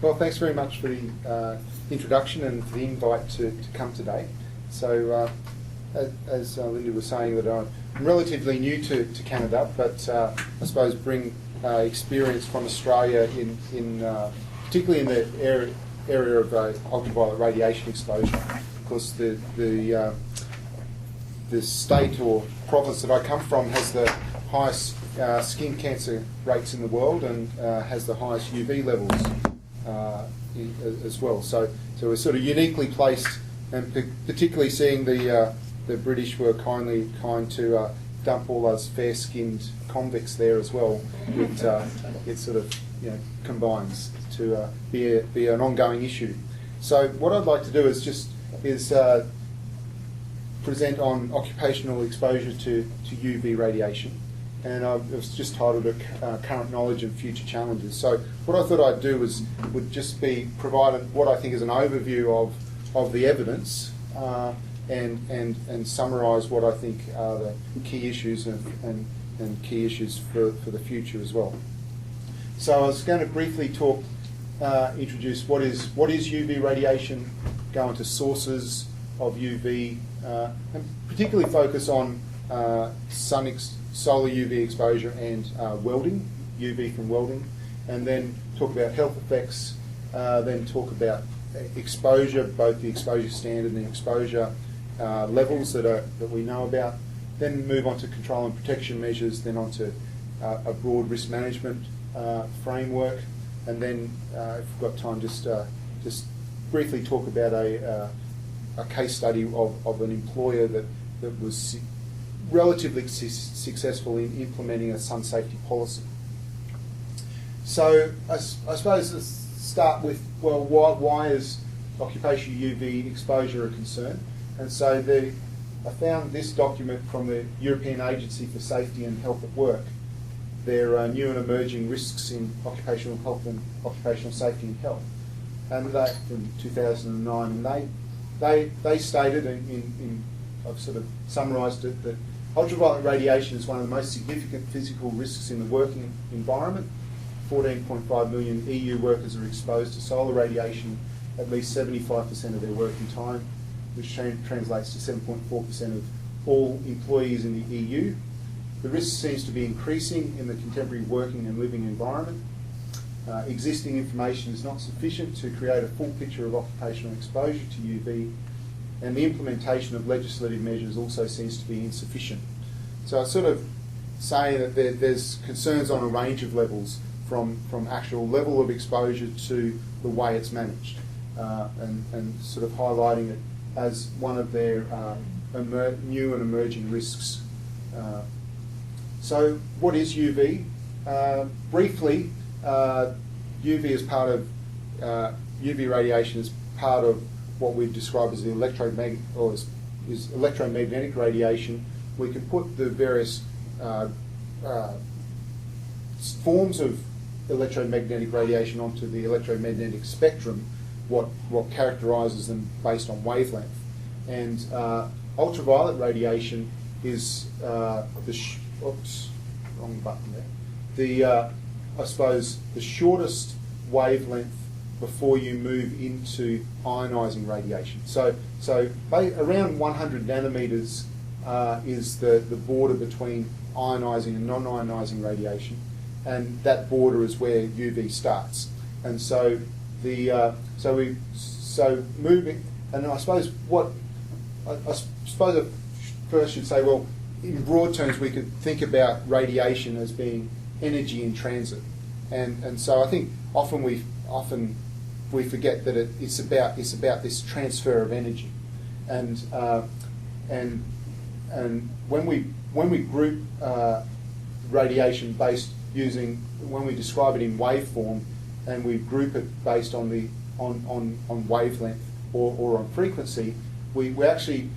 Well, thanks very much for the introduction and for the invite to come today. So, as Linda was saying, that I'm relatively new to Canada, but I suppose bring experience from Australia in particularly in the area of ultraviolet radiation exposure. Of course, the state or province that I come from has the highest skin cancer rates in the world and has the highest UV levels as well. So we're sort of uniquely placed, and particularly seeing the British were kind to dump all those fair-skinned convicts there as well. It sort of combines to be an ongoing issue. So what I'd like to do is present on occupational exposure to UV radiation, and I've just titled it Current Knowledge and Future Challenges. So what I thought I'd do would just be provide what I think is an overview of the evidence and summarise what I think are the key issues and key issues for the future as well. So I was going to briefly introduce what is UV radiation, go into sources of UV, and particularly focus on solar UV exposure and welding, UV from welding, and then talk about health effects, then talk about exposure, both the exposure standard and the exposure levels that we know about, then move on to control and protection measures, then on to a broad risk management framework, and then if we've got time, just briefly talk about a case study of an employer that was relatively successful in implementing a sun safety policy. So I suppose let's start with, well, why is occupational UV exposure a concern? And so I found this document from the European Agency for Safety and Health at Work. Their new and emerging risks in occupational health and occupational safety and health, and that from 2009. And they stated, I've sort of summarised it, that ultraviolet radiation is one of the most significant physical risks in the working environment. 14.5 million EU workers are exposed to solar radiation at least 75% of their working time, which translates to 7.4% of all employees in the EU. The risk seems to be increasing in the contemporary working and living environment. Existing information is not sufficient to create a full picture of occupational exposure to UV, and the implementation of legislative measures also seems to be insufficient. So I sort of say that there's concerns on a range of levels, from actual level of exposure to the way it's managed, and sort of highlighting it as one of their new and emerging risks. So what is UV? Briefly, UV is part of UV radiation is part of what we've described as the electromagnetic radiation. We can put the various forms of electromagnetic radiation onto the electromagnetic spectrum, what characterises them based on wavelength. And ultraviolet radiation is oops, wrong button there. I suppose the shortest wavelength before you move into ionising radiation. So around 100 nanometres is the border between ionising and non-ionising radiation, and that border is where UV starts. And so moving, and I suppose I suppose I first should say, well, in broad terms, we could think about radiation as being energy in transit, and so I think often we forget that it's about this transfer of energy, and when we group radiation based when we describe it in waveform, and we group it based on on wavelength or on frequency, we actually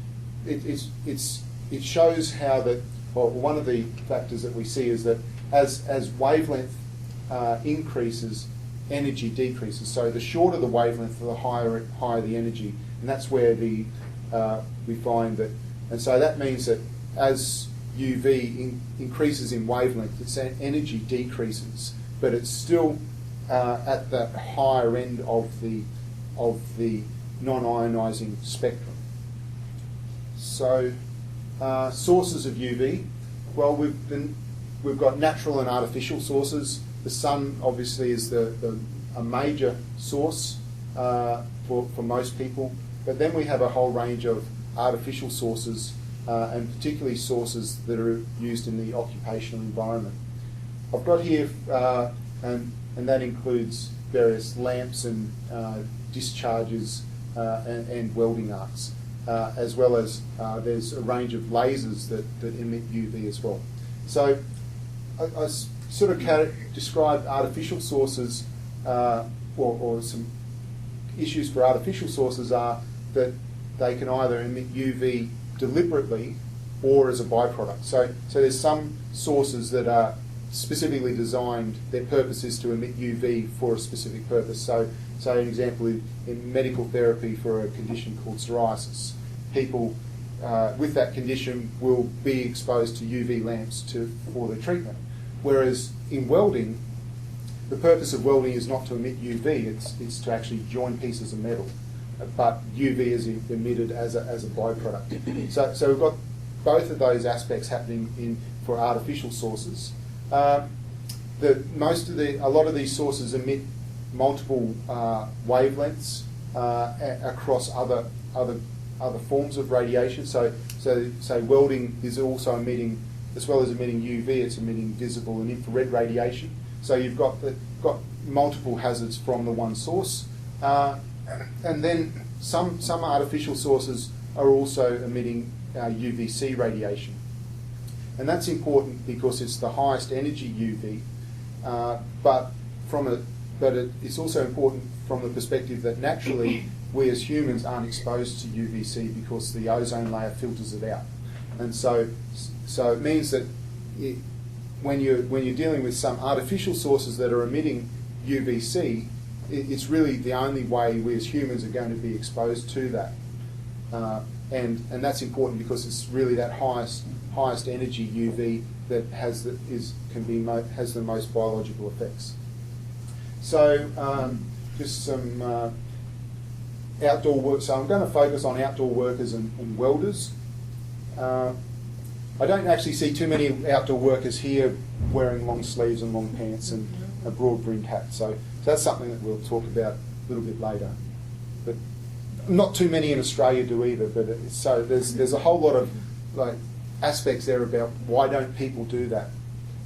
it shows how that, well, one of the factors that we see is that as wavelength increases, energy decreases. So the shorter the wavelength, the higher the energy, and that's where we find that. And so that means that as UV increases in wavelength, its energy decreases, but it's still at the higher end of the non-ionising spectrum. So, sources of UV. Well, we've got natural and artificial sources. The sun obviously is a major source for most people, but then we have a whole range of artificial sources, and particularly sources that are used in the occupational environment. I've got here, and that includes various lamps and discharges and welding arcs, as well as there's a range of lasers that emit UV as well. So I sort of described artificial sources, or some issues for artificial sources are that they can either emit UV deliberately or as a byproduct. So there's some sources that are specifically designed, their purpose is to emit UV for a specific purpose. So an example, in medical therapy for a condition called psoriasis, people with that condition will be exposed to UV lamps for their treatment. Whereas in welding, the purpose of welding is not to emit UV, it's to actually join pieces of metal. But UV is emitted as a byproduct. So we've got both of those aspects happening for artificial sources. A lot of these sources emit multiple wavelengths across other forms of radiation. So welding is also emitting, as well as emitting UV, it's emitting visible and infrared radiation. So you've got multiple hazards from the one source, and then some artificial sources are also emitting UVC radiation, and that's important because it's the highest energy UV. But it's also important from the perspective that naturally we as humans aren't exposed to UVC because the ozone layer filters it out, and so it means that when you're dealing with some artificial sources that are emitting UVC, it's really the only way we as humans are going to be exposed to that, and that's important because it's really that highest energy UV that has the most biological effects. So just some outdoor work. So I'm going to focus on outdoor workers and welders. I don't actually see too many outdoor workers here wearing long sleeves and long pants and a broad brimmed hat. So that's something that we'll talk about a little bit later. But not too many in Australia do either. But so there's a whole lot of aspects there about why don't people do that.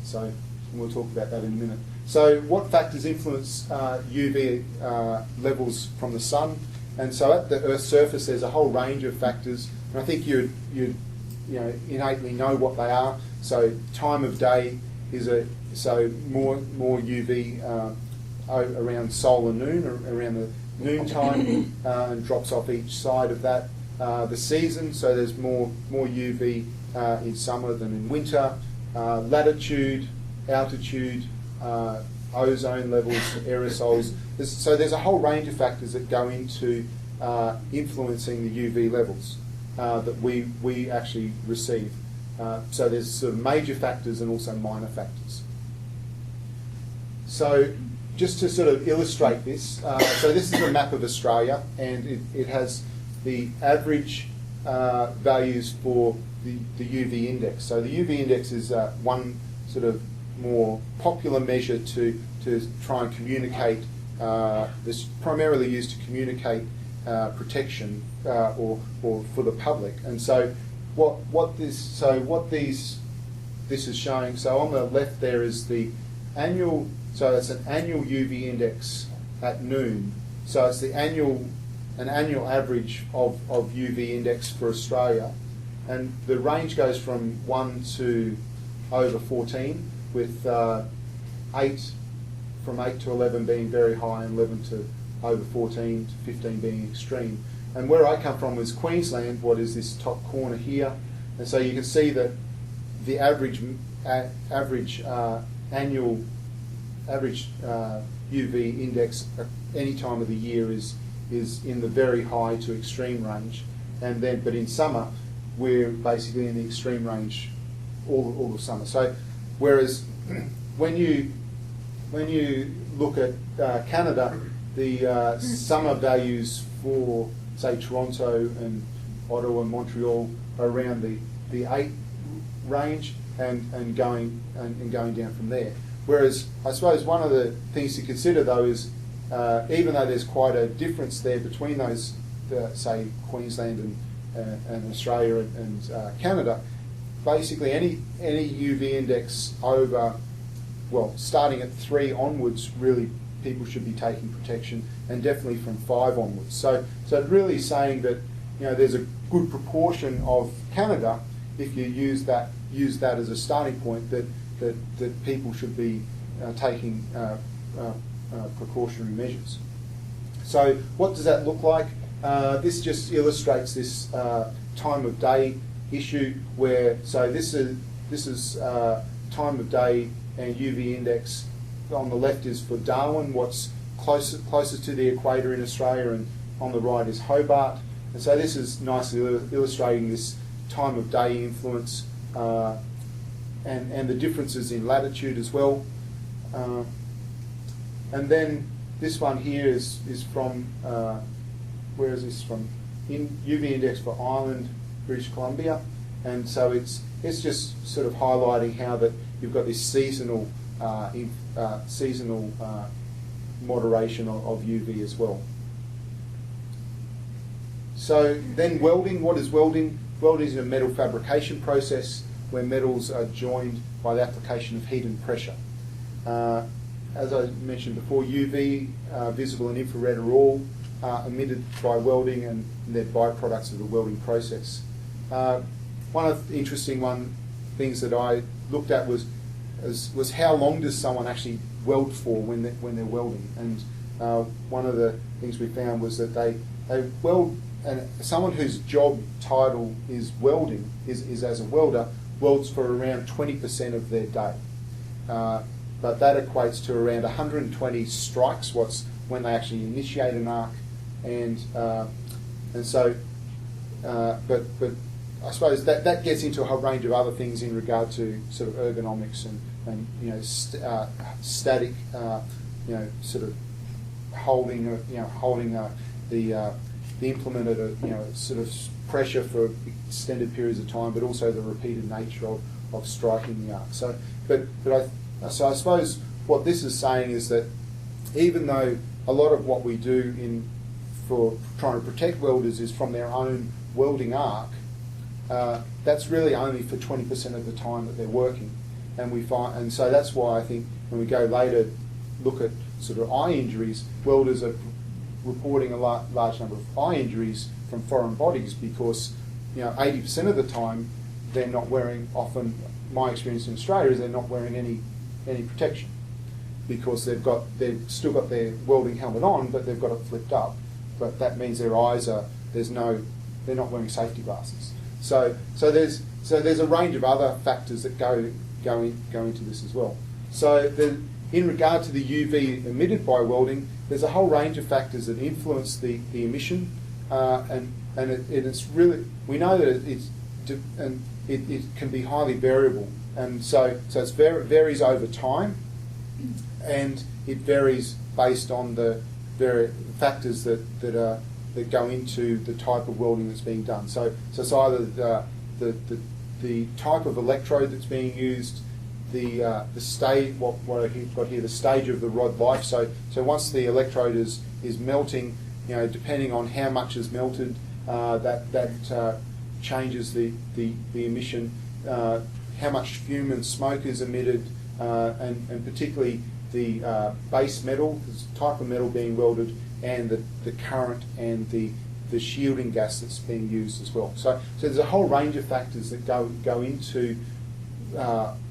So we'll talk about that in a minute. So what factors influence UV levels from the sun? And so at the Earth's surface, there's a whole range of factors. And I think you'd innately know what they are. So time of day is more UV around solar noon, or around the noon time, and drops off each side of that. The season, so there's more UV in summer than in winter. Latitude, altitude, ozone levels, aerosols. So there's a whole range of factors that go into influencing the UV levels that we actually receive. So there's sort of major factors and also minor factors. So just to sort of illustrate this, so this is a map of Australia, and it has the average values for the UV index. So the UV index is one sort of more popular measure to try and communicate. This primarily used to communicate protection or for the public. And so what this is showing. So on the left there is the annual. So it's an annual UV index at noon. So it's an annual average of UV index for Australia, and the range goes from 1 to over 14, with 8 to 11 being very high, and 11 to over 14 to 15 being extreme. And where I come from is Queensland, what is this top corner here, and so you can see that the average UV index at any time of the year is in the very high to extreme range, and then but in summer we're basically in the extreme range all the summer. So whereas when you when you look at Canada, the summer values for, say, Toronto and Ottawa and Montreal are around the 8 range and going down from there. Whereas I suppose one of the things to consider though is even though there's quite a difference there between those, say, Queensland and Australia and Canada, basically any UV index over, well, starting at 3 onwards, really people should be taking protection, and definitely from 5 onwards. So really saying that, you know, there's a good proportion of Canada, if you use that as a starting point, that people should be taking precautionary measures. So what does that look like? This just illustrates this time of day issue where, so this is time of day and UV index. On the left is for Darwin, what's closest to the equator in Australia, and on the right is Hobart. And so this is nicely illustrating this time of day influence and the differences in latitude as well. And then this one here is from, where is this from? UV index for Ireland, British Columbia. And so it's just sort of highlighting how that you've got this seasonal moderation of UV as well. So then welding, what is welding? Welding is a metal fabrication process where metals are joined by the application of heat and pressure. As I mentioned before, UV, visible and infrared are all emitted by welding, and they're byproducts of the welding process. One of the interesting things that I looked at was how long does someone actually weld for when they're welding, and one of the things we found was that they weld, and someone whose job title is welding, is as a welder, welds for around 20% of their day. But that equates to around 120 strikes, when they actually initiate an arc, and so, but I suppose that gets into a whole range of other things in regard to sort of ergonomics and you know, static, you know, sort of holding the implement at a, you know, sort of pressure for extended periods of time, but also the repeated nature of striking the arc. So, I suppose what this is saying is that even though a lot of what we do for trying to protect welders is from their own welding arc, that's really only for 20% of the time that they're working, and so that's why I think when we go later look at sort of eye injuries, welders are reporting a large number of eye injuries from foreign bodies because, you know, 80% of the time they're not wearing. Often, my experience in Australia is they're not wearing any protection because they've still got their welding helmet on, but they've got it flipped up. But that means their eyes they're not wearing safety glasses. So there's a range of other factors that go into this as well. So in regard to the UV emitted by welding, there's a whole range of factors that influence the emission, and it's really, we know that it can be highly variable, and so it varies over time, and it varies based on the factors that go into the type of welding that's being done. So it's either the type of electrode that's being used, the stage, what I've got here, the stage of the rod life. So once the electrode is melting, you know, depending on how much is melted, that changes the emission, how much fume and smoke is emitted, and particularly the base metal, the type of metal being welded, and the current and the shielding gas that's being used as well. So there's a whole range of factors that go into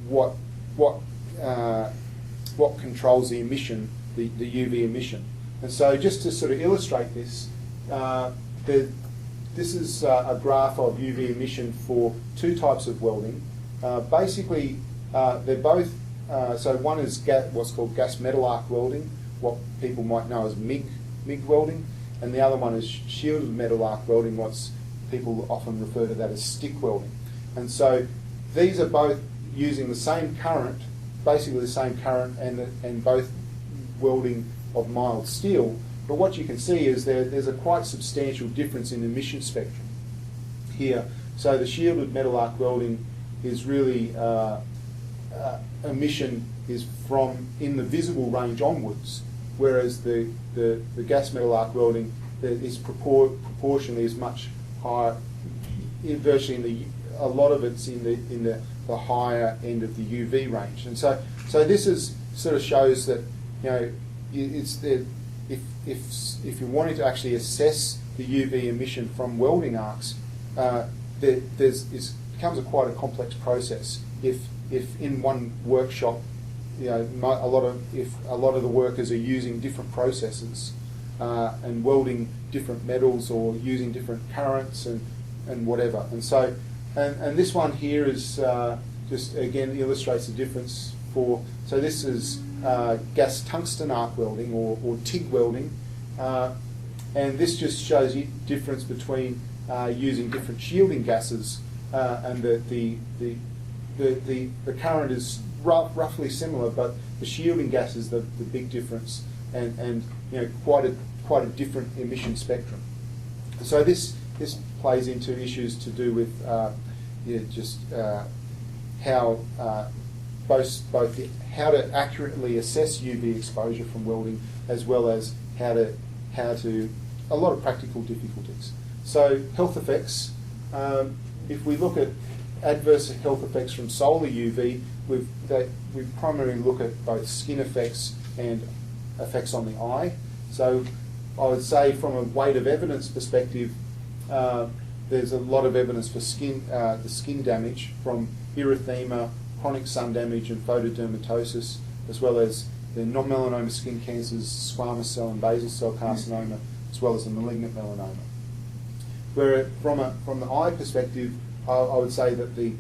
what controls the emission, the UV emission. And so just to sort of illustrate this, this is a graph of UV emission for two types of welding. Basically, they're both, so one is what's called gas metal arc welding, what people might know as MIG welding, and the other one is shielded metal arc welding, people often refer to that as stick welding. And so these are both using the same current basically the same current and both welding of mild steel. But what you can see is there's a quite substantial difference in emission spectrum here. So the shielded metal arc welding is really emission is from in the visible range onwards, whereas the gas metal arc welding is proportionally is much higher. Virtually a lot of it's in the higher end of the UV range, and so this is sort of shows that it's the if you're wanting to actually assess the UV emission from welding arcs, it becomes quite a complex process. If in one workshop, a lot of the workers are using different processes and welding different metals or using different currents and whatever, and so and this one here is just again illustrates the difference for. So this is gas tungsten arc welding or TIG welding, and this just shows you difference between using different shielding gases, and the current is roughly similar, but the shielding gas is the big difference, and quite a different emission spectrum. So this plays into issues to do with how both how to accurately assess UV exposure from welding, as well as how to a lot of practical difficulties. So health effects. If we look at adverse health effects from solar UV, we primarily look at both skin effects and effects on the eye. So I would say from a weight of evidence perspective, there's a lot of evidence for the skin damage from erythema, chronic sun damage and photodermatosis, as well as the non-melanoma skin cancers, squamous cell and basal cell carcinoma, as well as the malignant melanoma. Where from the eye perspective, I would say that the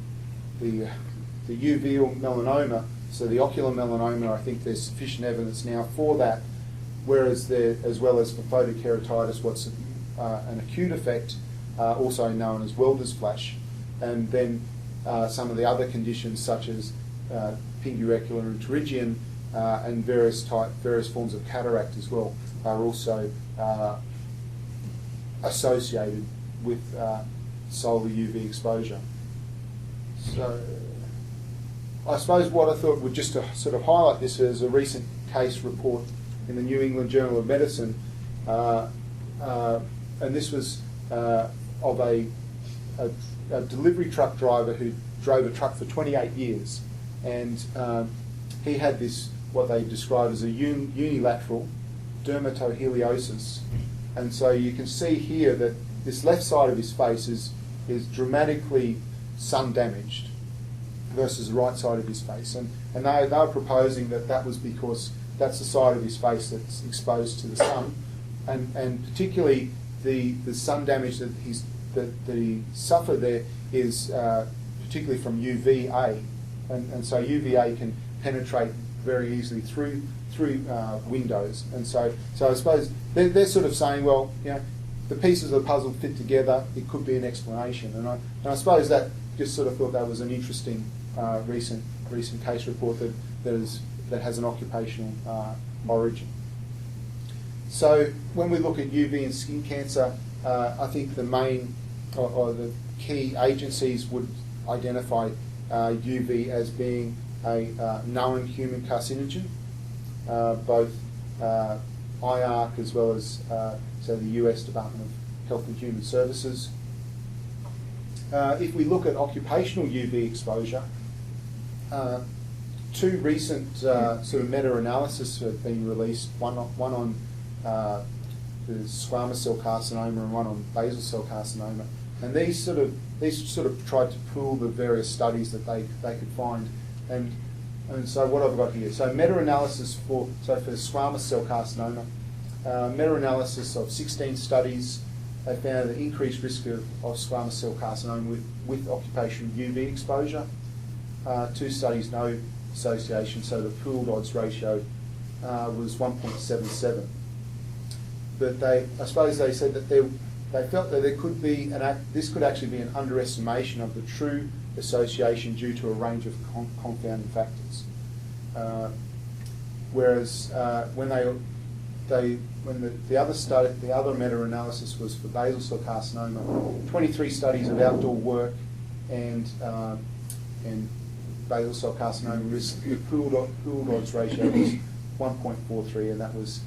uveal melanoma, so the ocular melanoma, I think there's sufficient evidence now for that. Whereas as well as for photokeratitis, what's an acute effect, also known as welder's flash, and then some of the other conditions such as pingurecular and pterygium and various forms of cataract as well are also associated with solar UV exposure. So I suppose what I thought would just to sort of highlight this is a recent case report in the New England Journal of Medicine, and this was of a delivery truck driver who drove a truck for 28 years, and he had this, what they describe as a unilateral dermatoheliosis, and so you can see here that this left side of his face is dramatically sun damaged versus the right side of his face, and they were proposing that was because that's the side of his face that's exposed to the sun, and particularly the sun damage that he suffered there is particularly from UVA, and so UVA can penetrate very easily through windows, and so I suppose they're sort of saying, well, the pieces of the puzzle fit together, it could be an explanation, and I suppose that just sort of thought that was an interesting recent case report that has an occupational origin. So when we look at UV and skin cancer, I think the main or the key agencies would identify UV as being a known human carcinogen, both IARC as well as so the US Department of Health and Human Services. If we look at occupational UV exposure, two recent sort of meta-analyses have been released, one on the squamous cell carcinoma and one on basal cell carcinoma, and these sort of tried to pool the various studies that they could find, and so what I've got here, so meta-analysis for squamous cell carcinoma, meta-analysis of 16 studies. They found an increased risk of squamous cell carcinoma with occupational UV exposure. Two studies, no association, so the pooled odds ratio was 1.77. But I suppose they said that they felt that there could be this could actually be an underestimation of the true association due to a range of confounding factors. whereas when the other study, the other meta-analysis was for basal cell carcinoma, 23 studies of outdoor work and basal cell carcinoma risk, the pooled odds ratio was 1.43, and that was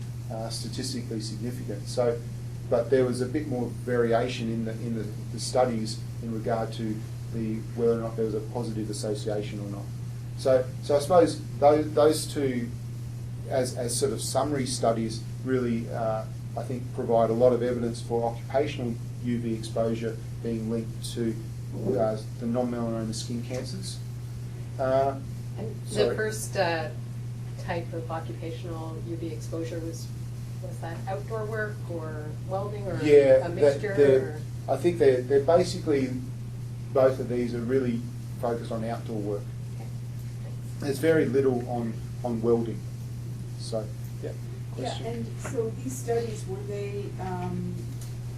statistically significant. So, but there was a bit more variation in the studies in regard to whether or not there was a positive association or not. So I suppose those two, as sort of summary studies, really I think provide a lot of evidence for occupational UV exposure being linked to the non-melanoma skin cancers. And the first type of occupational UV exposure was that outdoor work or welding or a mixture? I think they're basically, both of these are really focused on outdoor work. Okay. There's very little on welding. So, yeah. Question? Yeah, and so these studies, were they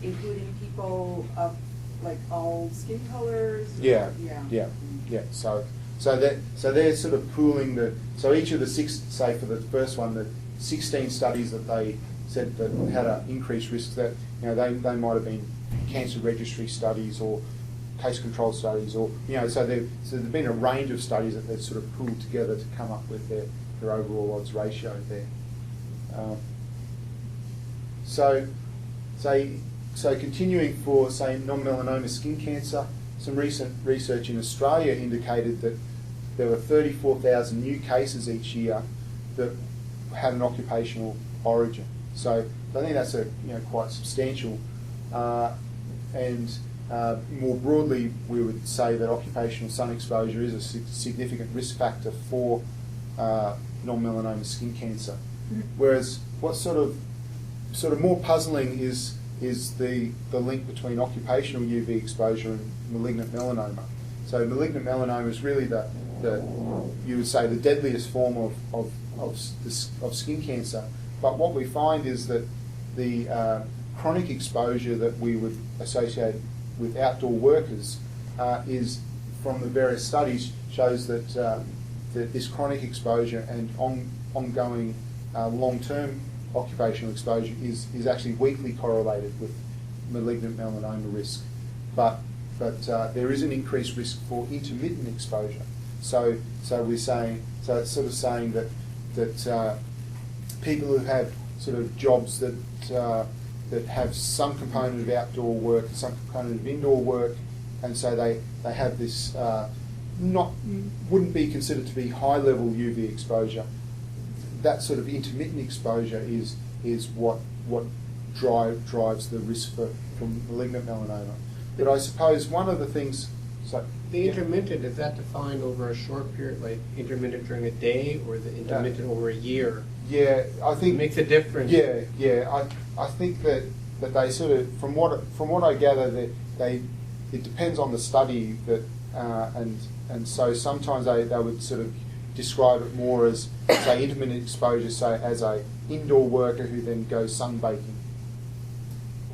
including people of like all skin colors? Yeah, yeah. So they're sort of pooling so each of the six, say for the first one, the 16 studies that they said that had an increased risk, that they might have been cancer registry studies or case control studies, or so there's been a range of studies that they've sort of pooled together to come up with their overall odds ratio there. So continuing for, say, non-melanoma skin cancer, some recent research in Australia indicated that there were 34,000 new cases each year that had an occupational origin. So I think that's quite substantial. And more broadly, we would say that occupational sun exposure is a significant risk factor for non-melanoma skin cancer. Mm-hmm. Whereas what's sort of more puzzling is the link between occupational UV exposure and malignant melanoma. So malignant melanoma is really you would say the deadliest form of skin cancer. But what we find is that the chronic exposure that we would associate with outdoor workers is, from the various studies, shows that this chronic exposure and ongoing long-term occupational exposure is actually weakly correlated with malignant melanoma risk. But there is an increased risk for intermittent exposure. So we're saying, so it's sort of saying that people who have sort of jobs that have some component of outdoor work, some component of indoor work, and so they have this wouldn't be considered to be high level UV exposure. That sort of intermittent exposure is what drives the risk for malignant melanoma. But I suppose one of the things. The intermittent, is that defined over a short period, like intermittent during a day, or the intermittent over a year? Yeah, I think it makes a difference. Yeah. I think that they sort of, from what I gather, that it depends on the study that and so sometimes they would sort of describe it more as, say, intermittent exposure, say, as a indoor worker who then goes sunbaking,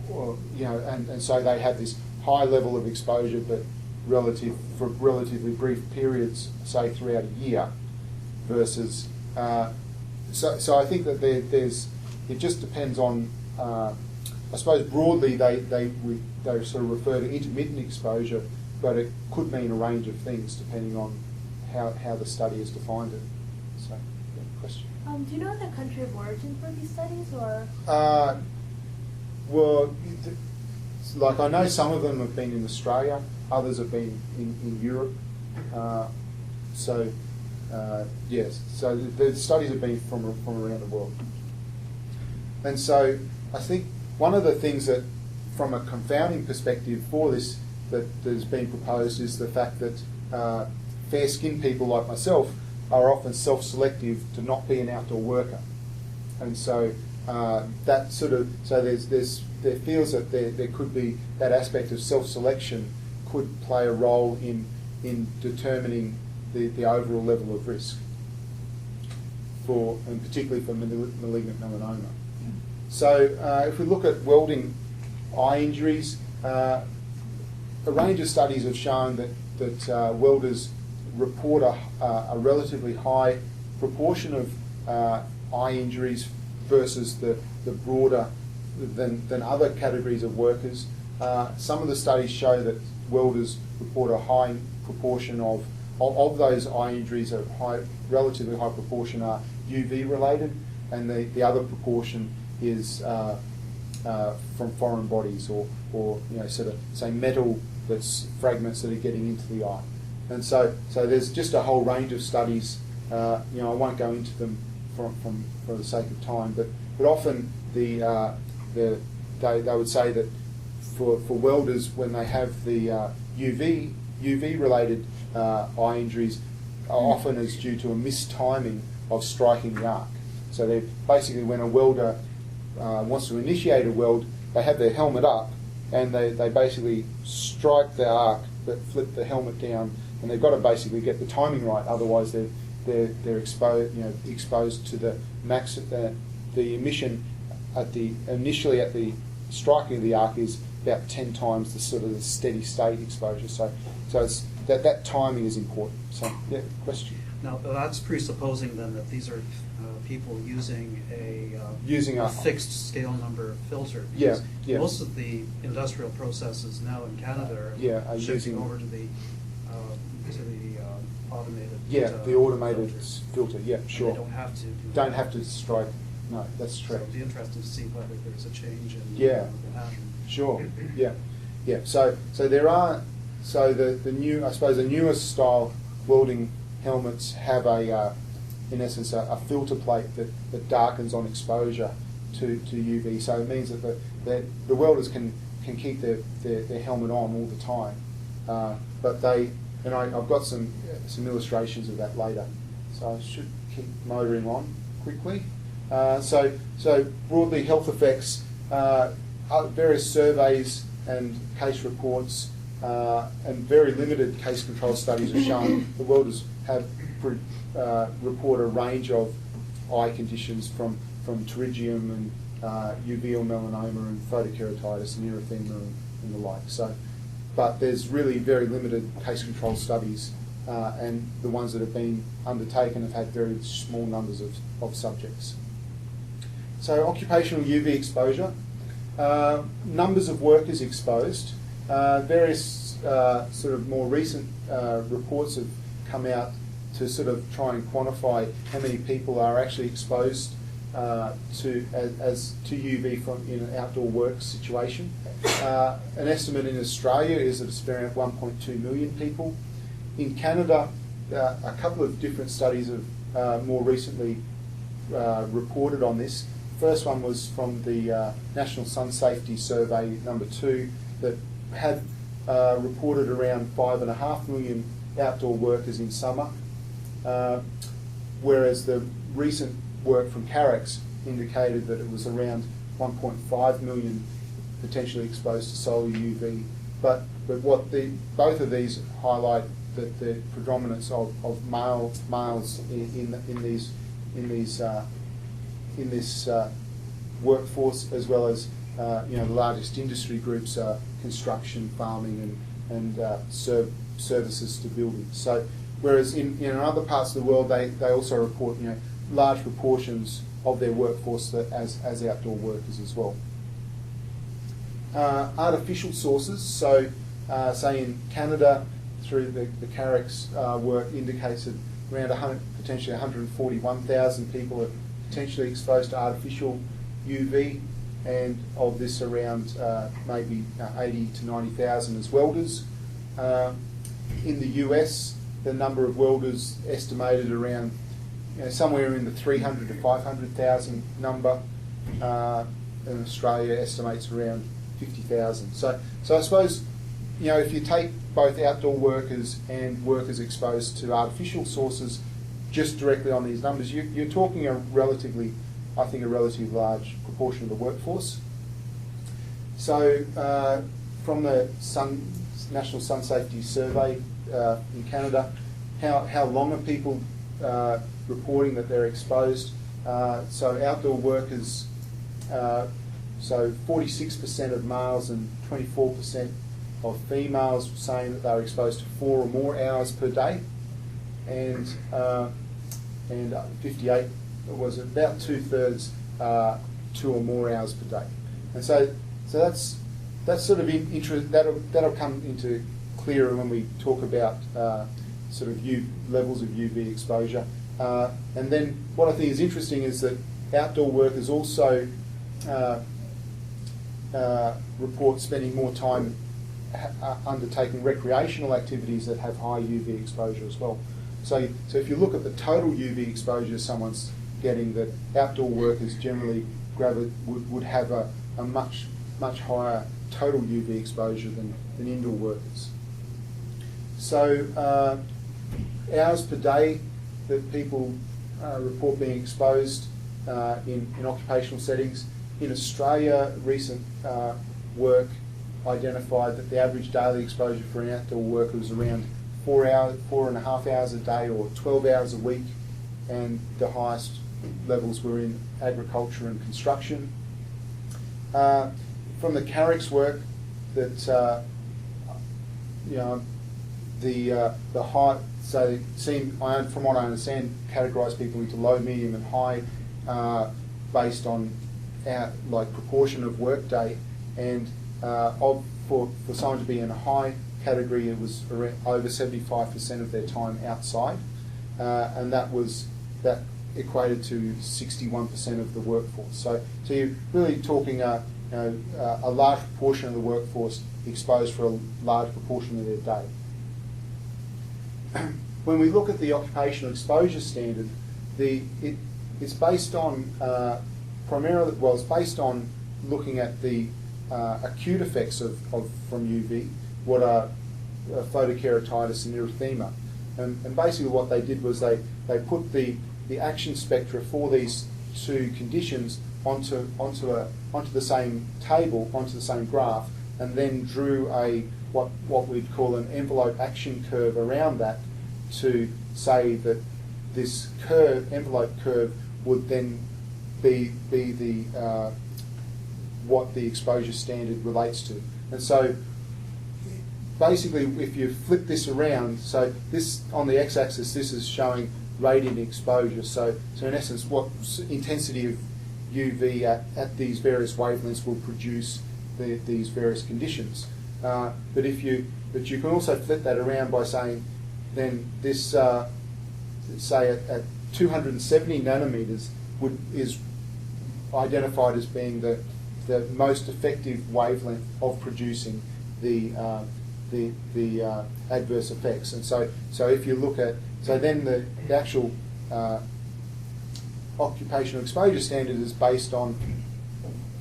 or and so they have this high level of exposure, but for relatively brief periods, say throughout a year, versus. So I think that it just depends on. I suppose broadly they sort of refer to intermittent exposure, but it could mean a range of things depending on how the study has defined it. So, yeah, question. Do you know the country of origin for these studies, or? Well, like I know some of them have been in Australia, others have been in Europe. Yes, so the studies have been from around the world. And so I think one of the things that, from a confounding perspective for this, that has been proposed is the fact that fair-skinned people like myself are often self-selective to not be an outdoor worker. And so that sort of, so there feels that there could be that aspect of self-selection could play a role in determining the overall level of risk and particularly for malignant melanoma. So if we look at welding eye injuries, a range of studies have shown that welders report a relatively high proportion of eye injuries versus the broader than other categories of workers. Some of the studies show that welders report a high proportion of those eye injuries, relatively high proportion are UV related, and the other proportion is from foreign bodies or sort of say metal fragments that are getting into the eye. And so there's just a whole range of studies. I won't go into them for the sake of time, but often they would say that for welders, when they have the UV related eye injuries, often is due to a mistiming of striking the arc. So they basically, when a welder wants to initiate a weld, they have their helmet up and they basically strike the arc but flip the helmet down, and they've got to basically get the timing right. Otherwise, they're exposed to the max. The emission initially at the striking of the arc is about 10 times the sort of the steady state exposure. So it's that timing is important. So yeah, question. Now that's presupposing then that these are people using a fixed scale number filter. Yeah. Most of the industrial processes now in Canada are shifting over to the automated. The automated filter. Yeah, sure. And they don't have to strike. No, that's true. So it'd be interesting to see whether there's a change in the pattern. Sure. Yeah. So there are. So the new, I suppose, the newest style welding helmets have in essence, a filter plate that darkens on exposure to UV. So it means that the welders can keep their helmet on all the time. But I've got some illustrations of that later. So I should keep motoring on quickly. So broadly, health effects, various surveys and case reports and very limited case control studies have shown the welders have report a range of eye conditions from pterygium and uveal melanoma and photokeratitis and erythema and the like. So, but there's really very limited case control studies, and the ones that have been undertaken have had very small numbers of subjects. So occupational UV exposure, numbers of workers exposed. Various sort of more recent reports have come out to sort of try and quantify how many people are actually exposed to UV in an outdoor work situation. An estimate in Australia is that it's around 1.2 million people. In Canada, a couple of different studies have more recently reported on this. The first one was from the National Sun Safety Survey #2 that had reported around 5.5 million outdoor workers in summer, whereas the recent work from Carrick's indicated that it was around 1.5 million potentially exposed to solar UV. But what both of these highlight that the predominance of males in this workforce, as well as the largest industry groups are construction, farming, and services to buildings. So, whereas in other parts of the world, they also report large proportions of their workforce as outdoor workers as well. Artificial sources. So, say in Canada, through the Carrick's work, indicates that around potentially 141,000 people are potentially exposed to artificial UV, and of this around maybe 80 to 90,000 as welders. In the US, the number of welders estimated around somewhere in the 300 to 500,000 number. And Australia estimates around 50,000. So I suppose if you take both outdoor workers and workers exposed to artificial sources just directly on these numbers, you're talking a relatively large proportion of the workforce. So from the National Sun Safety Survey in Canada, how long are people reporting that they're exposed? So outdoor workers, so 46% of males and 24% of females saying that they're exposed to 4 or more hours per day, and and 58 was about 2/3 2 or more hours per day. And so that's sort of that'll come into clearer when we talk about sort of levels of UV exposure. And then what I think is interesting is that outdoor workers also report spending more time undertaking recreational activities that have high UV exposure as well. So if you look at the total UV exposure someone's getting, that outdoor workers generally would have a much higher total UV exposure than indoor workers. So hours per day that people report being exposed in occupational settings. In Australia, recent work identified that the average daily exposure for an outdoor worker was around 4.5 hours a day, or 12 hours a week, and the highest levels were in agriculture and construction. From the Carrick's work, that the high, so from what I understand, categorise people into low, medium, and high based on like proportion of workday, and for someone to be in a high category, it was over 75% of their time outside, and that equated to 61% of the workforce. So you're really talking a large proportion of the workforce exposed for a large proportion of their day. When we look at the occupational exposure standard, it's based on it's based on looking at the acute effects from UV, what are photokeratitis and erythema, and basically what they did was they put the action spectra for these two conditions onto the same table, onto the same graph, and then drew what we'd call an envelope action curve around that, to say that this envelope curve would then be the what the exposure standard relates to. And so basically, if you flip this around, so this on the x-axis, this is showing radiant exposure. So in essence, what intensity of UV at these various wavelengths will produce these various conditions. But you can also flip that around by saying, then this say at 270 nanometers is identified as being the most effective wavelength of producing the adverse effects. And so if you look at, then the actual occupational exposure standard is based on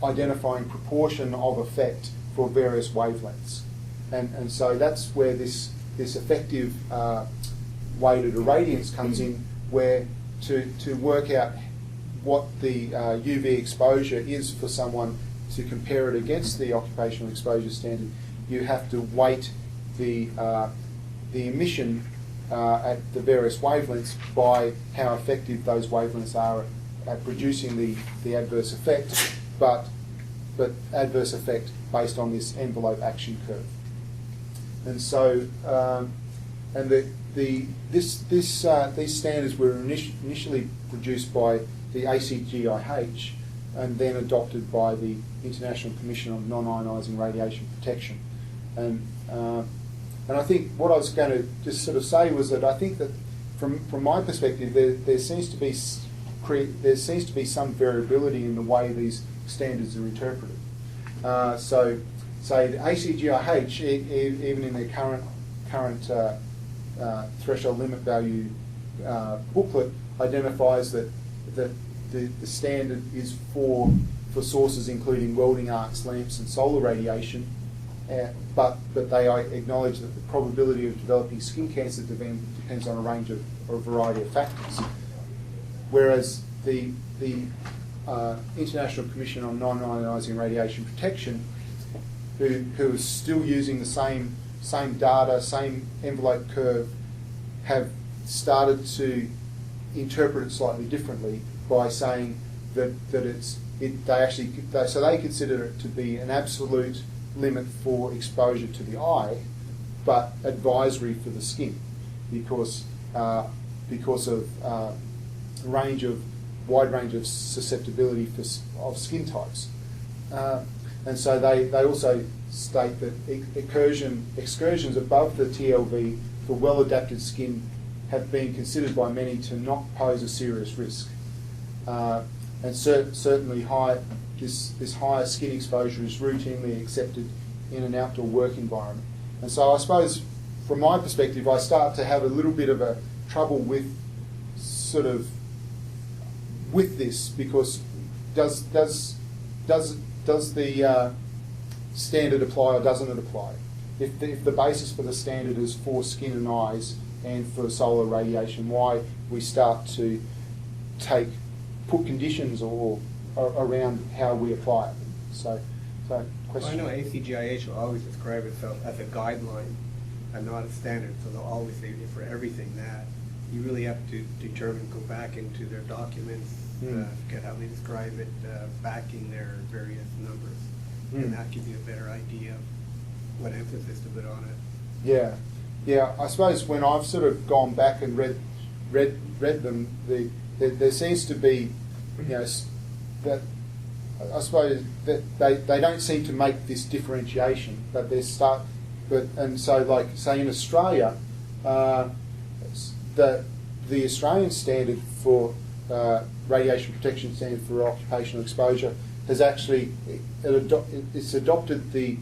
identifying proportion of effect for various wavelengths, and so that's where this effective weighted irradiance comes in, where to work out what the UV exposure is for someone, to compare it against the occupational exposure standard, you have to weight the emission at the various wavelengths by how effective those wavelengths are at producing the adverse effect, but adverse effect based on this envelope action curve. And so, these standards were initially produced by the ACGIH and then adopted by the International Commission on Non-Ionising Radiation Protection. And I think what I was going to just sort of say was that I think that from my perspective, there seems to be some variability in the way these standards are interpreted. So the ACGIH, even in their current threshold limit value booklet, identifies that the standard is for sources including welding arcs, lamps, and solar radiation, but they acknowledge that the probability of developing skin cancer depends on a range of a variety of factors. Whereas the International Commission on Non-Ionising Radiation Protection, who is still using the same data, same envelope curve, have started to interpret it slightly differently by saying that they consider it to be an absolute limit for exposure to the eye, but advisory for the skin, because of wide range of susceptibility of skin types. And so they also state that excursions above the TLV for well-adapted skin have been considered by many to not pose a serious risk. And certainly this higher skin exposure is routinely accepted in an outdoor work environment. And so I suppose from my perspective I start to have a little bit of a trouble with this, because does the standard apply or doesn't it apply? If the basis for the standard is for skin and eyes and for solar radiation, why we start to put conditions around how we apply it? So question. Well, I know ACGIH will always describe itself as a guideline and not a standard, so they'll always say for everything that. You really have to go back into their documents, get how they describe it, backing their various numbers, and that gives you a better idea of what emphasis to put on it. Yeah. I suppose when I've sort of gone back and read them, there seems to be, that I suppose that they don't seem to make this differentiation, but and so like say in Australia. The Australian standard for radiation protection standard for occupational exposure has actually it's adopted the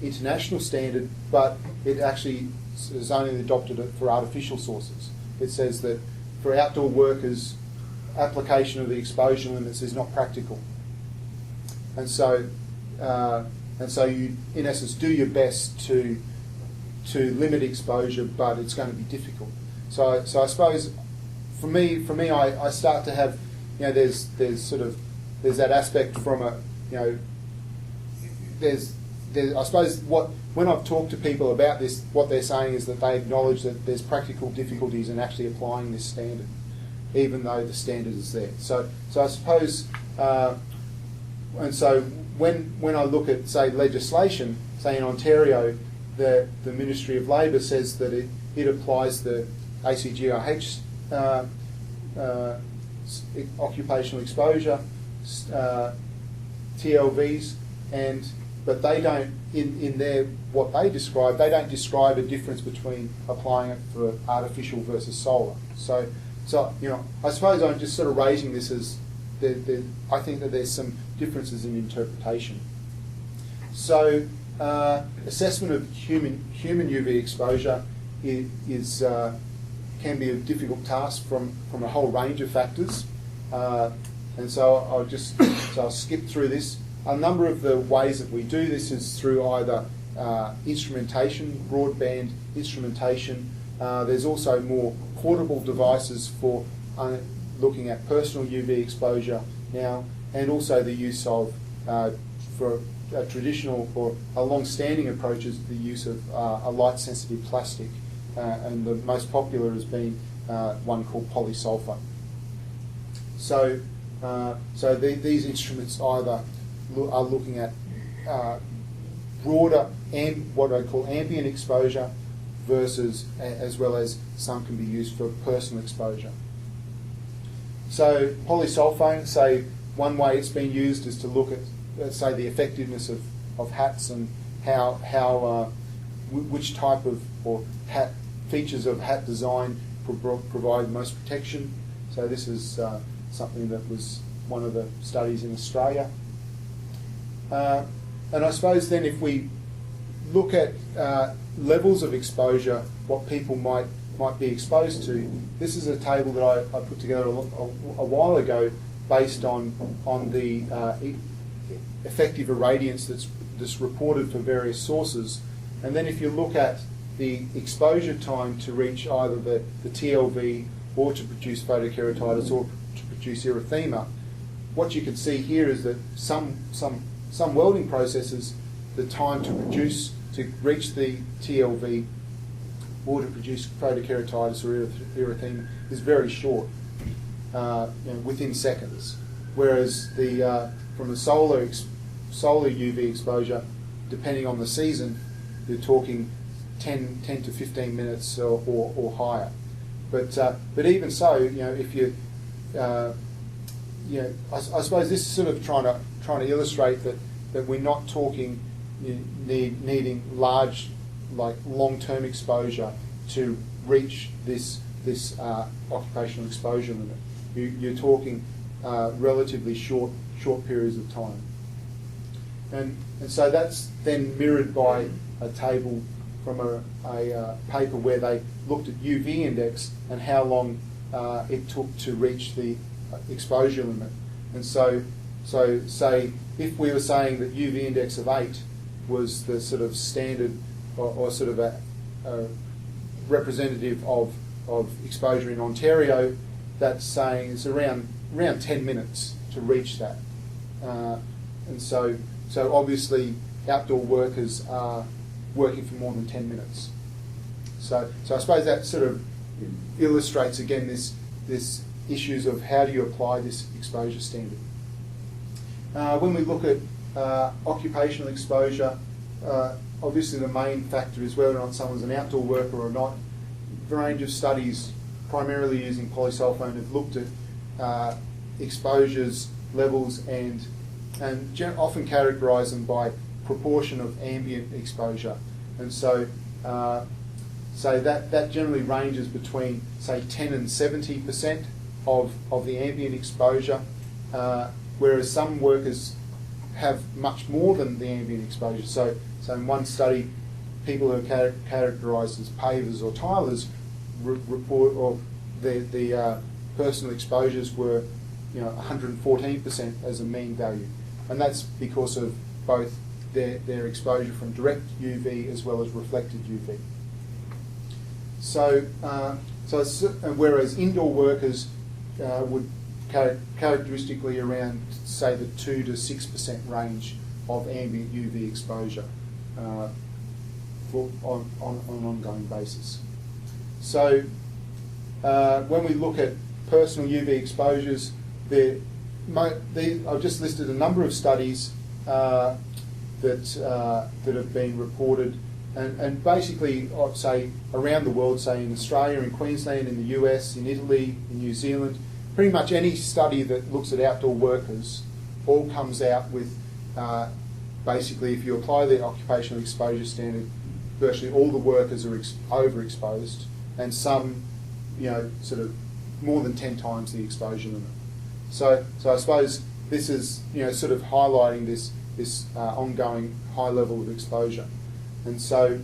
international standard, but it actually has only adopted it for artificial sources. It says that for outdoor workers, application of the exposure limits is not practical, and so you in essence do your best to limit exposure, but it's going to be difficult. So I suppose for me, I start to have, there's that aspect from I suppose when I've talked to people about this, what they're saying is that they acknowledge that there's practical difficulties in actually applying this standard, even though the standard is there. So I suppose, and so when I look at say legislation, say in Ontario, the Ministry of Labour says that it applies the ACGIH occupational exposure TLVs, but they don't in their what they describe. They don't describe a difference between applying it for artificial versus solar. So I suppose I'm just sort of raising this as I think that there's some differences in interpretation. So assessment of human UV exposure can be a difficult task from a whole range of factors, and so I'll skip through this. A number of the ways that we do this is through either instrumentation, broadband instrumentation. There's also more portable devices for looking at personal UV exposure now, and also the use of for a traditional or a long-standing approach is the use of a light-sensitive plastic, and the most popular has been one called polysulfur. So these instruments either are looking at broader and what I call ambient exposure, versus as well as some can be used for personal exposure. So polysulfone, say one way it's been used is to look at say the effectiveness of hats and how which type of or hat features of hat design provide most protection. So this is something that was one of the studies in Australia. And I suppose then if we look at levels of exposure, what people might be exposed to, this is a table that I put together a while ago based on the effective irradiance that's reported for various sources. And then if you look at the exposure time to reach either the TLV or to produce photokeratitis or to produce erythema, what you can see here is that some welding processes, the time to reach the TLV or to produce photokeratitis or erythema is very short, within seconds. Whereas from a solar UV exposure, depending on the season, you're talking 10 to 15 minutes or higher. But even so, if you, I suppose this is sort of trying to illustrate that we're not talking needing large, like long-term exposure to reach this occupational exposure limit. You're talking relatively short periods of time, and so that's then mirrored by a table from a paper where they looked at UV index and how long it took to reach the exposure limit. And so say if we were saying that UV index of 8 was the sort of standard or sort of a representative of exposure in Ontario, that's saying it's around 10 minutes to reach that. And so obviously outdoor workers are working for more than 10 minutes. So I suppose that sort of illustrates again this issues of how do you apply this exposure standard. When we look at occupational exposure, obviously the main factor is whether or not someone's an outdoor worker or not. A range of studies, primarily using polysulfone, have looked at exposures, levels, and often characterise them by proportion of ambient exposure. And so that generally ranges between, say, 10 and 70% of the ambient exposure, whereas some workers have much more than the ambient exposure. So in one study, people who are characterised as pavers or tilers report, or the personal exposures were 114% as a mean value, and that's because of both their exposure from direct UV as well as reflected UV. So whereas indoor workers would characteristically around, say, the 2 to 6% range of ambient UV exposure on an ongoing basis. So when we look at personal UV exposures, I've just listed a number of studies that have been reported, and basically I'd say around the world, say in Australia, in Queensland, in the US, in Italy, in New Zealand, pretty much any study that looks at outdoor workers all comes out with basically, if you apply the occupational exposure standard, virtually all the workers are overexposed, and some, sort of more than 10 times the exposure limit. So I suppose this is, sort of highlighting this ongoing high level of exposure. And so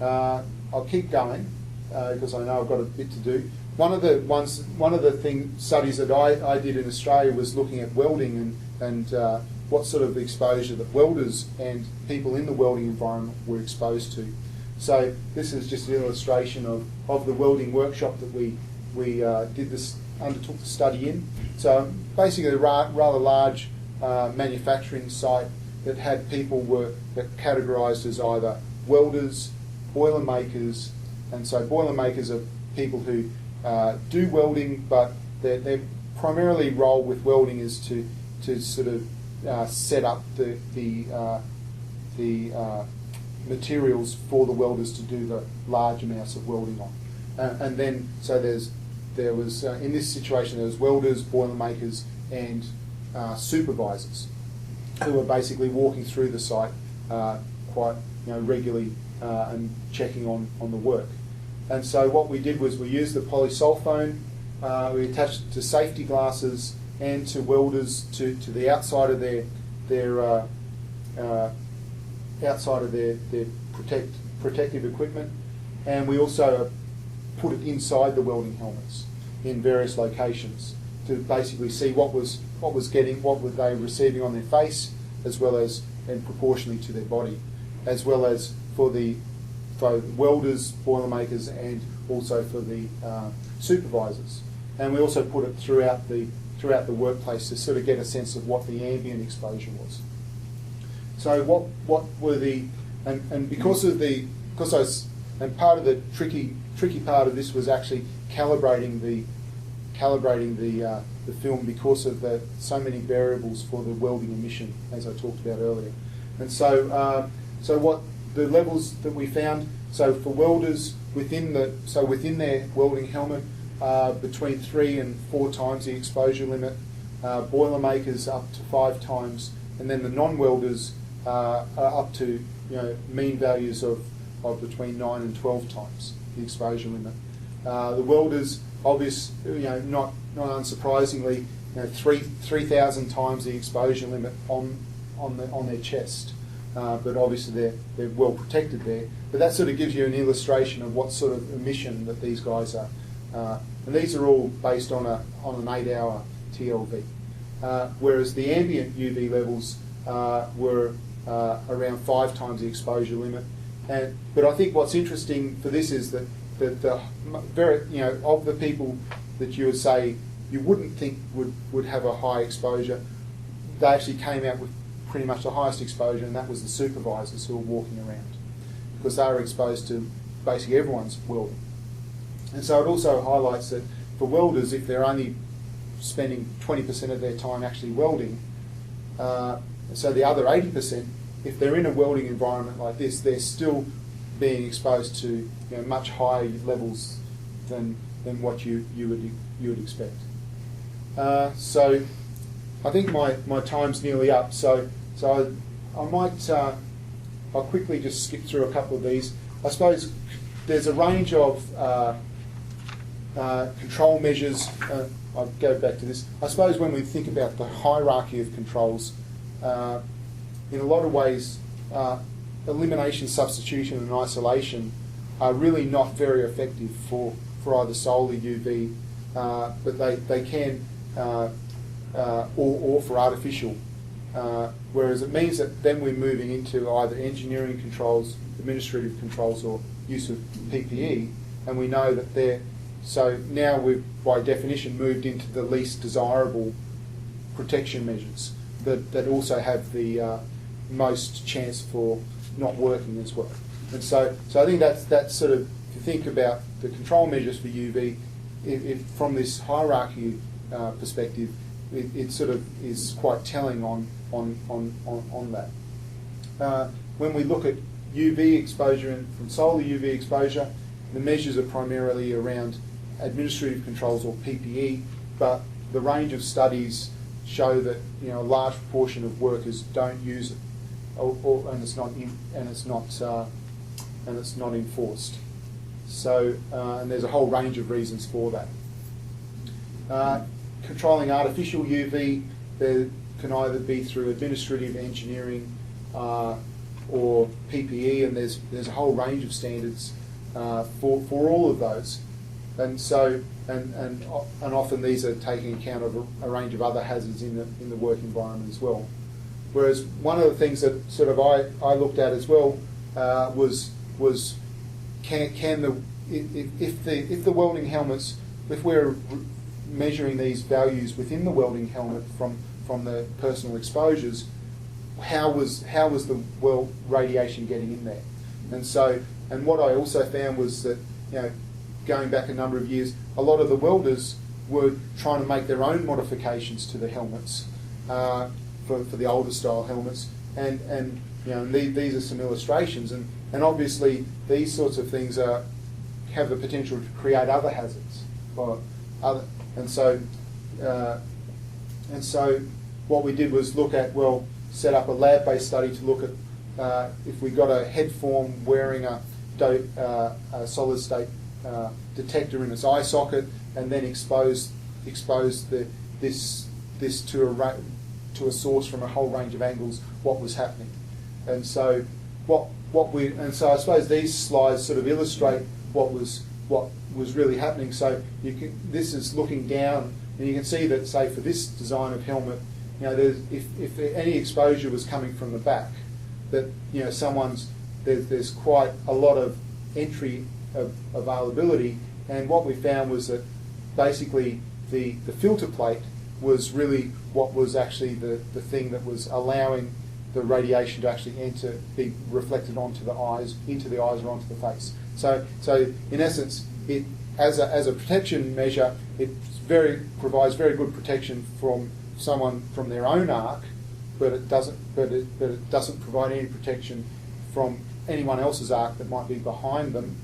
I'll keep going because I know I've got a bit to do. One of the studies that I did in Australia was looking at welding and what sort of exposure that welders and people in the welding environment were exposed to. So this is just an illustration of the welding workshop that we undertook the study in. So basically a rather large manufacturing site that had people that categorised as either welders, boiler makers, and so boiler makers are people who do welding, but their primarily role with welding is to sort of set up the materials for the welders to do the large amounts of welding on. And then, so there was in this situation, there was welders, boiler makers, and supervisors who were basically walking through the site quite regularly and checking on the work. And so what we did was we used the polysulfone, we attached it to safety glasses and to welders to the outside of their protective equipment, and we also put it inside the welding helmets in various locations to basically see what were they receiving on their face, as well as and proportionally to their body, as well as for welders, boiler makers, and also for the supervisors. And we also put it throughout the workplace to sort of get a sense of what the ambient exposure was. So what were and part of the tricky part of this was actually calibrating the film because of so many variables for the welding emission, as I talked about earlier. And so what the levels that we found, so for welders within their welding helmet, are between 3 and 4 times the exposure limit, Boilermakers up to 5 times, and then the non-welders are up to mean values of between 9 and 12 times the exposure limit. The welders, not unsurprisingly, 3,000 times the exposure limit on their chest. But obviously they're well protected there. But that sort of gives you an illustration of what sort of emission that these guys are. And these are all based on an 8-hour TLV. Whereas the ambient UV levels were around 5 times the exposure limit. But I think what's interesting for this is that the of the people that you would say you wouldn't think would have a high exposure, they actually came out with pretty much the highest exposure, and that was the supervisors who were walking around, because they were exposed to basically everyone's welding. And so it also highlights that for welders, if they're only spending 20% of their time actually welding, so the other 80%, if they're in a welding environment like this, they're still being exposed to much higher levels than what you would expect. So I think my time's nearly up. So I might I'll quickly just skip through a couple of these. I suppose there's a range of control measures. I'll go back to this. I suppose when we think about the hierarchy of controls, in a lot of ways, elimination, substitution, and isolation are really not very effective for either solar UV, but they can, or for artificial. Whereas it means that then we're moving into either engineering controls, administrative controls, or use of PPE, and we know that they're, so now we've by definition moved into the least desirable protection measures that also have the most chance for not working as well. And so I think that's sort of, if you think about the control measures for UV, if from this hierarchy perspective, it sort of is quite telling on that. When we look at UV exposure and from solar UV exposure, the measures are primarily around administrative controls or PPE, but the range of studies show that a large proportion of workers don't use it, and it's not enforced. So and there's a whole range of reasons for that. Controlling artificial UV, there can either be through administrative engineering or PPE, and there's a whole range of standards for all of those. And so and often these are taking account of a range of other hazards in the work environment as well. Whereas one of the things that sort of I looked at as well was can the if the welding helmets, if we're measuring these values within the welding helmet from the personal exposures, how was the weld radiation getting in there? And what I also found was that going back a number of years, a lot of the welders were trying to make their own modifications to the helmets for the older style helmets, and these are some illustrations, and obviously these sorts of things have the potential to create other hazards, and so what we did was set up a lab-based study to look at if we got a head form wearing a solid state detector in its eye socket, and then exposed this to a source from a whole range of angles, what was happening. And so I suppose these slides sort of illustrate what was really happening. So this is looking down, and you can see that, say, for this design of helmet, if any exposure was coming from the back, that there's quite a lot of entry of availability, and what we found was that basically the filter plate was really what was actually the thing that was allowing the radiation to actually be reflected into the eyes or onto the face. So in essence, it as a protection measure, it provides very good protection from someone from their own arc, but it doesn't provide any protection from anyone else's arc that might be behind them,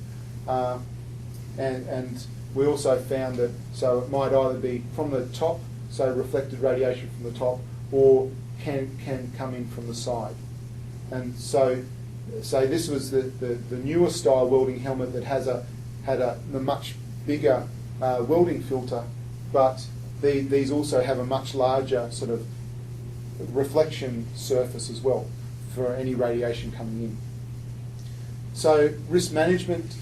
and we also found that, so it might either be from the top, so reflected radiation from the top, or can come in from the side. And so this was the newer style welding helmet that had a much bigger welding filter, but these also have a much larger sort of reflection surface as well for any radiation coming in. So risk management,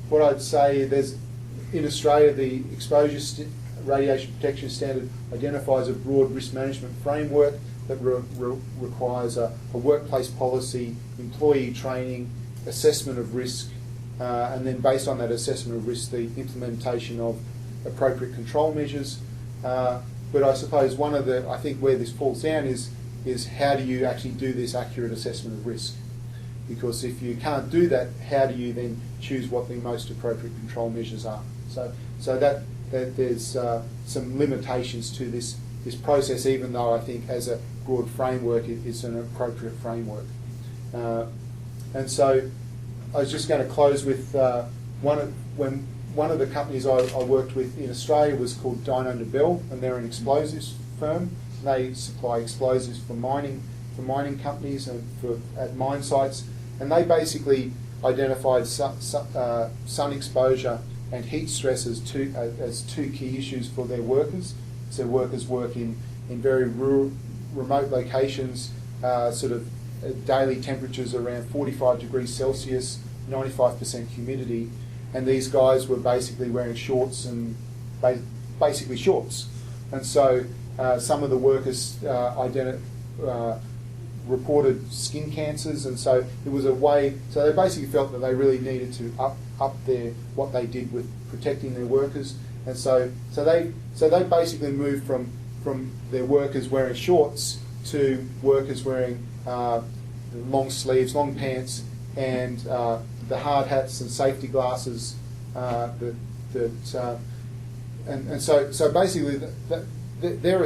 what I'd say, there's in Australia the exposure radiation protection standard identifies a broad risk management framework that requires a workplace policy, employee training, assessment of risk, and then based on that assessment of risk, the implementation of appropriate control measures. But I suppose one of I think where this falls down is how do you actually do this accurate assessment of risk? Because if you can't do that, how do you then choose what the most appropriate control measures are? So that there's some limitations to this process, even though I think as a broad framework it's an appropriate framework. And so I was just going to close with one of the companies I worked with in Australia was called Dyno Nobel, and they're an explosives firm. They supply explosives for mining companies and at mine sites, and they basically identified sun exposure and heat stress as two key issues for their workers. So workers work in very remote locations, sort of daily temperatures around 45 degrees Celsius, 95% humidity, and these guys were basically wearing shorts and basically shorts. And so some of the workers reported skin cancers, and so it was a way. So they basically felt that they really needed to up what they did with protecting their workers, and so they basically moved from their workers wearing shorts to workers wearing long sleeves, long pants, and the hard hats and safety glasses. And so basically they're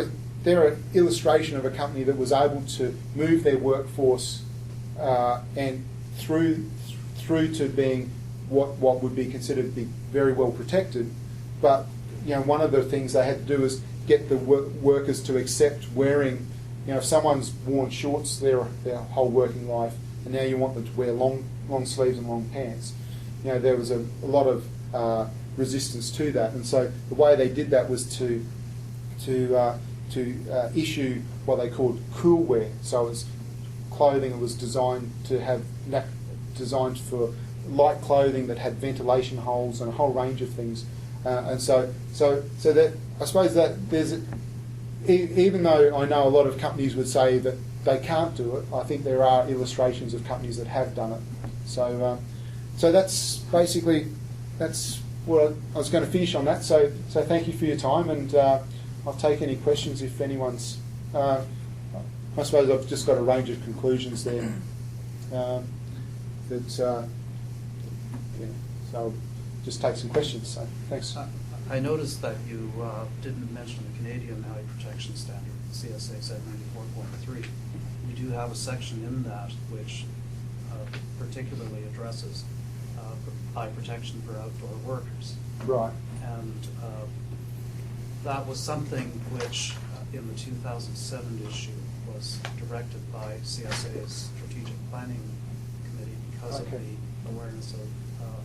an illustration of a company that was able to move their workforce and through to being what would be considered to be very well protected. But one of the things they had to do is get the workers to accept wearing. If someone's worn shorts their whole working life, and now you want them to wear long sleeves and long pants, there was a lot of resistance to that. And so the way they did that was to issue what they called cool wear. So it's clothing that was designed for light clothing that had ventilation holes and a whole range of things. And so that I suppose that there's, even though I know a lot of companies would say that they can't do it, I think there are illustrations of companies that have done it. So that's basically what I was going to finish on that. So thank you for your time, and I'll take any questions if anyone's. I suppose I've just got a range of conclusions there. So I'll just take some questions. So thanks. I noticed that you didn't mention the Canadian Eye Protection Standard, CSA said 94.3. We do have a section in that which particularly addresses eye protection for outdoor workers. Right. And that was something which in the 2007 issue was directed by CSA's Strategic Planning Committee because of the awareness of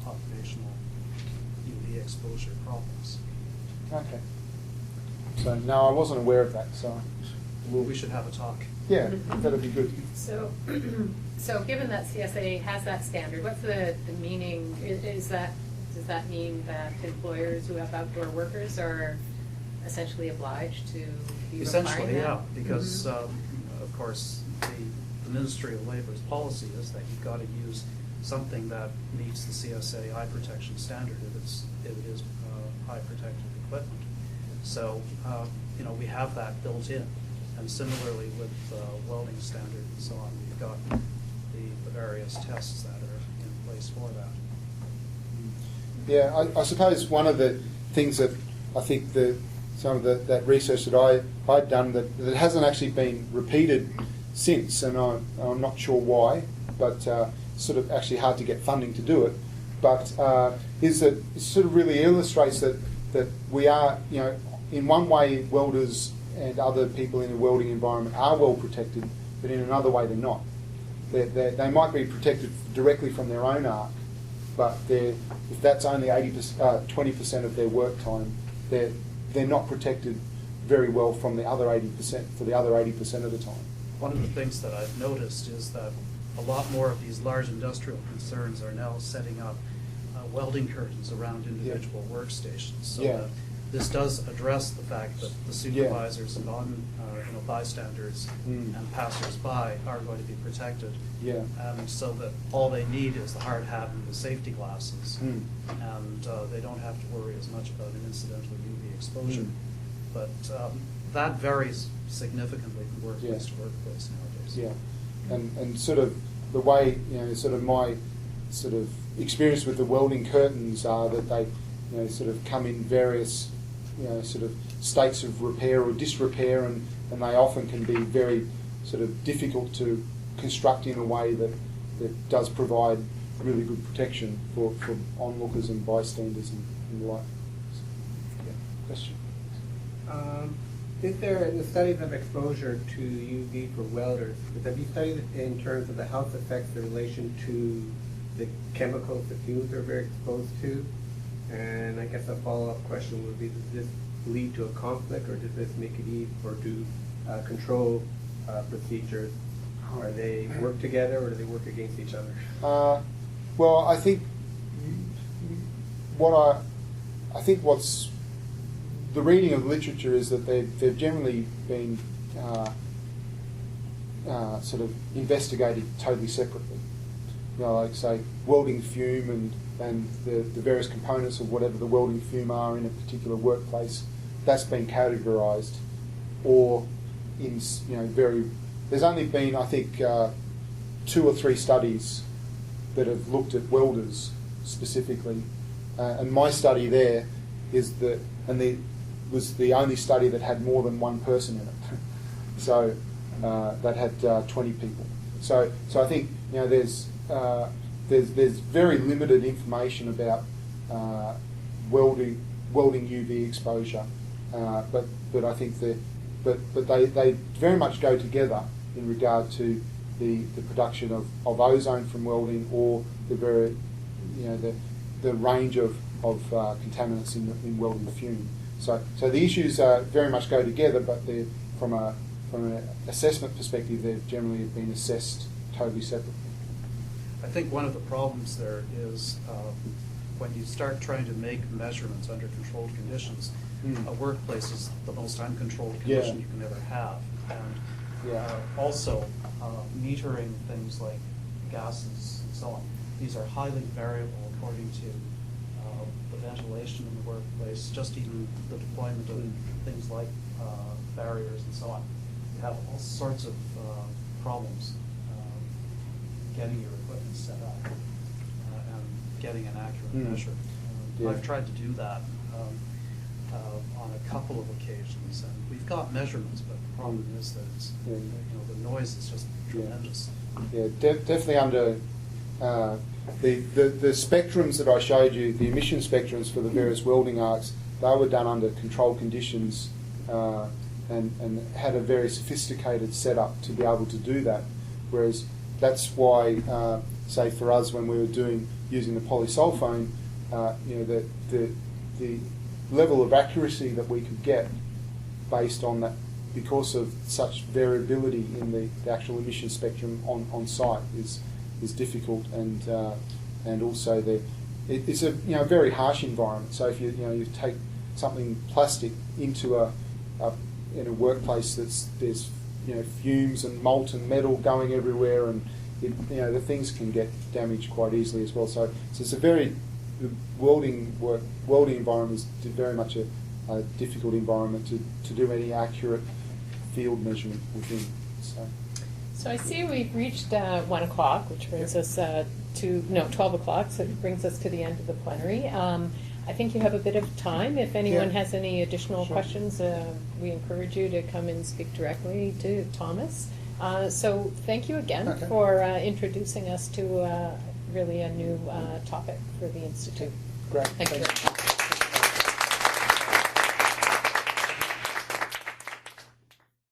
occupational UV exposure problems. Okay. So no, I wasn't aware of that. So we should have a talk. Yeah, that'd be good. So given that CSA has that standard, what's the meaning? Does that mean that employers who have outdoor workers are essentially obliged to be essentially, that? yeah, because of course the Ministry of Labor's policy is that you've got to use something that meets the CSA eye protection standard if it is eye protective equipment. So we have that built in, and similarly with welding standard and so on, we've got the various tests that are in place for that. Yeah, I suppose one of the things that I think some of that research that I'd done that hasn't actually been repeated since, and I'm not sure why, but sort of actually hard to get funding to do it, but is that it sort of really illustrates that we are, in one way, welders and other people in the welding environment are well protected, but in another way they're not. They might be protected directly from their own arc, but if that's only 20% of their work time, they're not protected very well from the other 80% for the other 80% of the time. One of the things that I've noticed is that a lot more of these large industrial concerns are now setting up welding curtains around individual workstations. So that this does address the fact that the supervisors and bystanders and passers-by are going to be protected. And so that all they need is the hard hat and the safety glasses. And they don't have to worry as much about an incidental UV exposure. But that varies significantly from workplace to workplace nowadays. And sort of the way, sort of my sort of experience with the welding curtains are that they, sort of come in various, sort of states of repair or disrepair, and they often can be very sort of difficult to construct in a way that does provide really good protection for onlookers and bystanders and the like. Question? Is there, in the studies of exposure to UV for welders, have you studied it in terms of the health effects in relation to the chemicals the fumes are very exposed to? And I guess a follow-up question would be, does this lead to a conflict, or does this make it easy, or do control procedures, are they work together or do they work against each other? Well, I think what's the reading of literature is that they've generally been sort of investigated totally separately. Like say welding fume and the various components of whatever the welding fume are in a particular workplace, that's been categorised, or in there's only been, I think, 2 or 3 studies that have looked at welders specifically, and my study there is was the only study that had more than one person in it. So that had 20 people. So I think there's very limited information about welding UV exposure, but I think but they very much go together in regard to the production of ozone from welding, or the range of contaminants in welding fume. So the issues very much go together, but from an assessment perspective, they've generally been assessed totally separately. I think one of the problems there is when you start trying to make measurements under controlled conditions, a workplace is the most uncontrolled condition you can ever have. And also metering things like gases and so on. These are highly variable according to the ventilation in the workplace, just even the deployment of things like barriers and so on. You have all sorts of problems getting your equipment set up and getting an accurate measure. I've tried to do that on a couple of occasions, and we've got measurements, but the problem is that it's, the noise is just tremendous. Definitely under the spectrums that I showed you, the emission spectrums for the various welding arcs, they were done under controlled conditions and had a very sophisticated setup to be able to do that. Whereas that's why, say for us, when we were using the polysulfone, the level of accuracy that we could get based on that, because of such variability in the actual emission spectrum on site, is difficult, and also it's a very harsh environment. So if you take something plastic into in a workplace there's fumes and molten metal going everywhere, and the things can get damaged quite easily as well. So it's a very the welding environment is very much a difficult environment to do any accurate field measurement within. So I see we've reached 1 o'clock, which brings us 12 o'clock, so it brings us to the end of the plenary. I think you have a bit of time. If anyone has any additional questions, we encourage you to come and speak directly to Thomas. So thank you again for introducing us to really a new topic for the Institute. Great. Thank you very much.